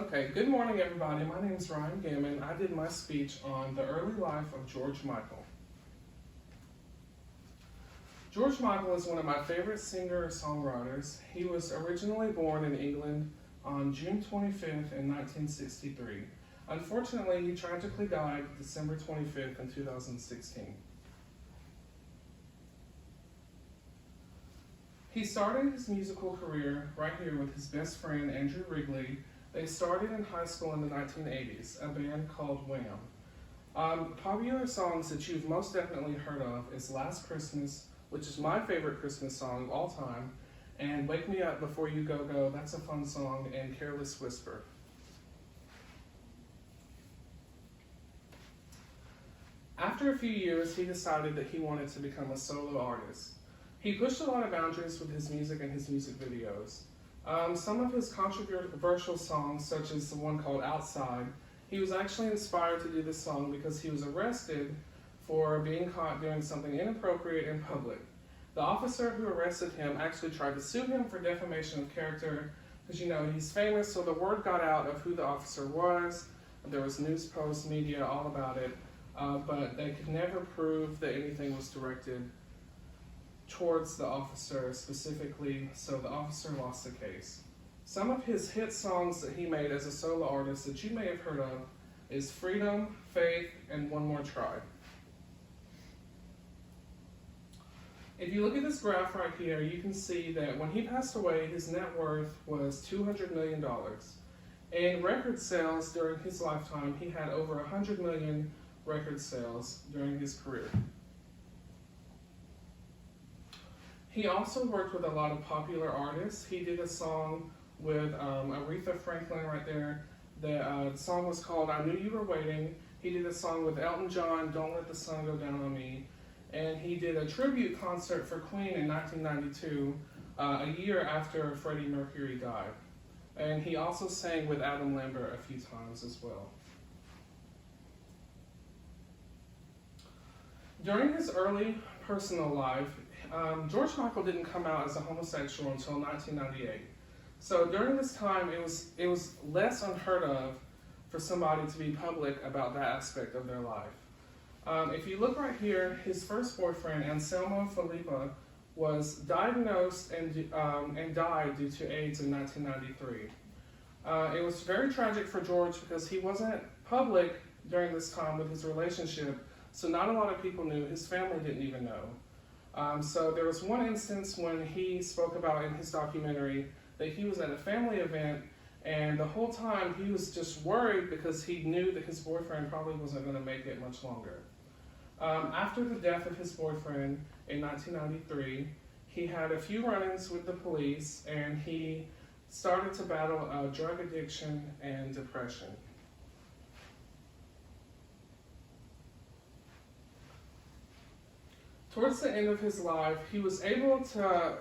Okay, good morning everybody. My name is Ryan Gammon. I did my speech on the early life of George Michael. George Michael is one of my favorite singer-songwriters. He was originally born in England on June 25th in 1963. Unfortunately, he tragically died December 25th in 2016. He started his musical career right here with his best friend Andrew Wrigley. They started in high school in the 1980s, a band called Wham. Popular songs that you've most definitely heard of is Last Christmas, which is my favorite Christmas song of all time, and Wake Me Up Before You Go Go, that's a fun song, and Careless Whisper. After a few years, he decided that he wanted to become a solo artist. He pushed a lot of boundaries with his music and his music videos. Some of his controversial songs, such as the one called Outside, he was actually inspired to do this song because he was arrested for being caught doing something inappropriate in public. The officer who arrested him actually tried to sue him for defamation of character because, he's famous, so the word got out of who the officer was. There was news posts, media, all about it, but they could never prove that anything was directed towards the officer specifically, so the officer lost the case. Some of his hit songs that he made as a solo artist that you may have heard of is Freedom, Faith, and One More Try. If you look at this graph right here, you can see that when he passed away, his net worth was $200 million. In record sales during his lifetime, he had over 100 million record sales during his career. He also worked with a lot of popular artists. He did a song with Aretha Franklin right there. The song was called I Knew You Were Waiting. He did a song with Elton John, Don't Let the Sun Go Down on Me. And he did a tribute concert for Queen in 1992, a year after Freddie Mercury died. And he also sang with Adam Lambert a few times as well. During his early personal life, George Michael didn't come out as a homosexual until 1998. So during this time, it was less unheard of for somebody to be public about that aspect of their life. If you look right here, his first boyfriend, Anselmo Felipa, was diagnosed and died due to AIDS in 1993. It was very tragic for George because he wasn't public during this time with his relationship, so not a lot of people knew. His family didn't even know. So there was one instance when he spoke about in his documentary that he was at a family event, and the whole time he was just worried because he knew that his boyfriend probably wasn't going to make it much longer. After the death of his boyfriend in 1993, he had a few run-ins with the police, and he started to battle drug addiction and depression. Towards the end of his life, he was able to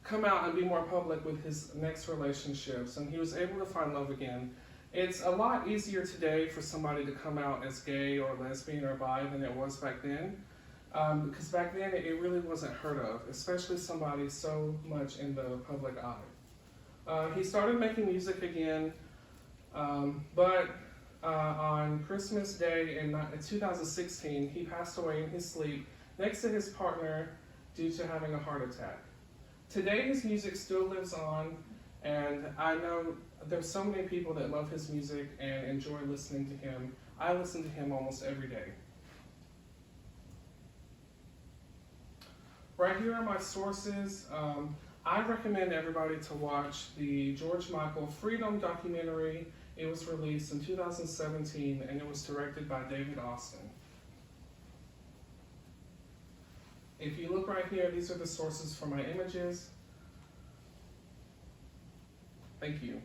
come out and be more public with his next relationships, and he was able to find love again. It's a lot easier today for somebody to come out as gay or lesbian or bi than it was back then, because back then it really wasn't heard of, especially somebody so much in the public eye. He started making music again, but on Christmas Day in 2016, he passed away in his sleep next to his partner due to having a heart attack. Today his music still lives on, and I know there's so many people that love his music and enjoy listening to him. I listen to him almost every day. Right here are my sources. I recommend everybody to watch the George Michael Freedom documentary. It was released in 2017, and it was directed by David Austin. If you look right here, these are the sources for my images. Thank you.